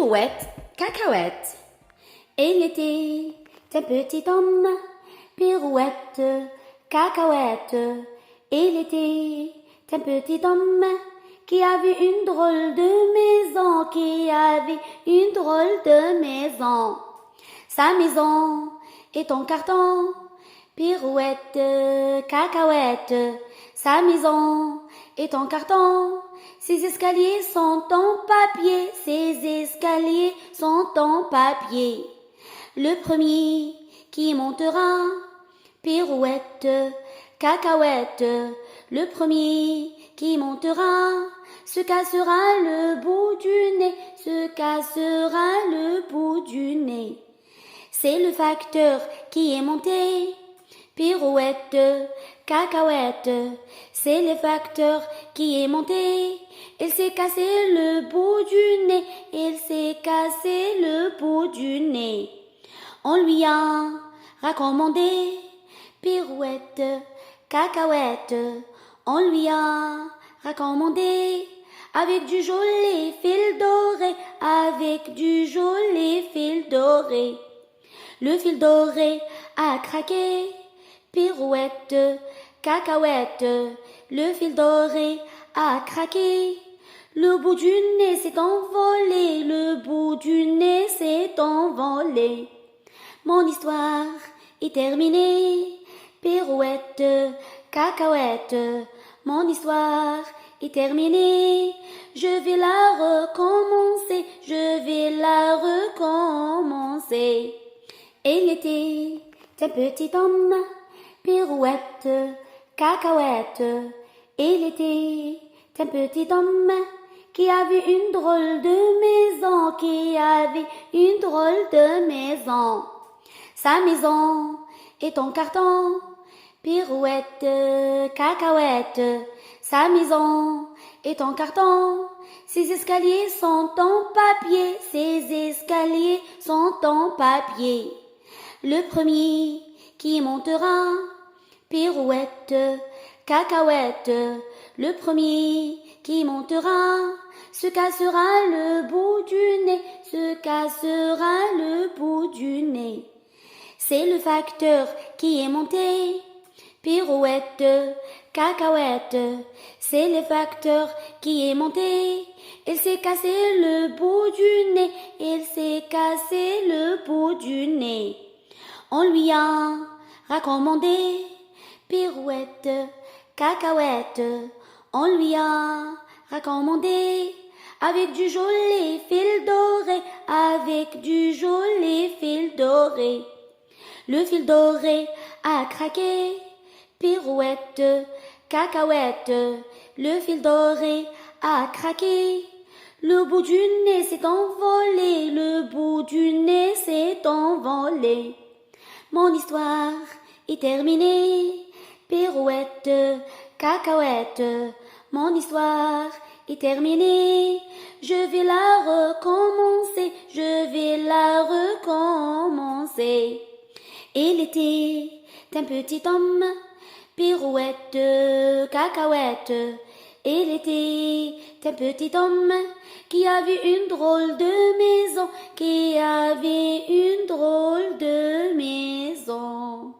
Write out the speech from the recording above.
Pirouette, cacahuète. Il était un petit homme, pirouette, cacahuète. Il était un petit homme qui avait une drôle de maison, qui avait une drôle de maison. Sa maison est en carton, pirouette, cacahuète. Sa maison est en carton, ses escaliers sont en papier, ses escaliers sont en papier. Le premier qui montera, pirouette, cacahuète. Le premier qui montera se cassera le bout du nez, se cassera le bout du nez. C'est le facteur qui est monté, pirouette, cacahuète. C'est le facteur qui est monté. Il s'est cassé le bout du nez, il s'est cassé le bout du nez. On lui a recommandé, pirouette, cacahuète. On lui a recommandé, avec du joli fil doré, avec du joli fil doré. Le fil doré a craqué, pirouette, cacahuète. Le fil doré a craqué. Le bout du nez s'est envolé, le bout du nez s'est envolé. Mon histoire est terminée, pirouette, cacahuète. Mon histoire est terminée, je vais la recommencer, je vais la recommencer. Il était un petit homme, pirouette, cacahuète. Il était un petit homme qui avait une drôle de maison, qui avait une drôle de maison. Sa maison est en carton, pirouette, cacahuète. Sa maison est en carton, ses escaliers sont en papier, ses escaliers sont en papier. Le premier qui montera, pirouette, cacahuète. Le premier qui montera se cassera le bout du nez, se cassera le bout du nez. C'est le facteur qui est monté, pirouette, cacahuète. C'est le facteur qui est monté. Il s'est cassé le bout du nez, il s'est cassé le bout du nez. On lui a recommandé, pirouette, cacahuète. On lui a recommandé, avec du joli fil doré, avec du joli fil doré. Le fil doré a craqué, pirouette, cacahuète. Le fil doré a craqué. Le bout du nez s'est envolé, le bout du nez s'est envolé. Mon histoire est terminée, pirouette, cacahuète. Mon histoire est terminée, je vais la recommencer, je vais la recommencer. Il était un petit homme, pirouette, cacahuète. Il était un petit homme qui avait une drôle de maison, qui avait une drôle de maison.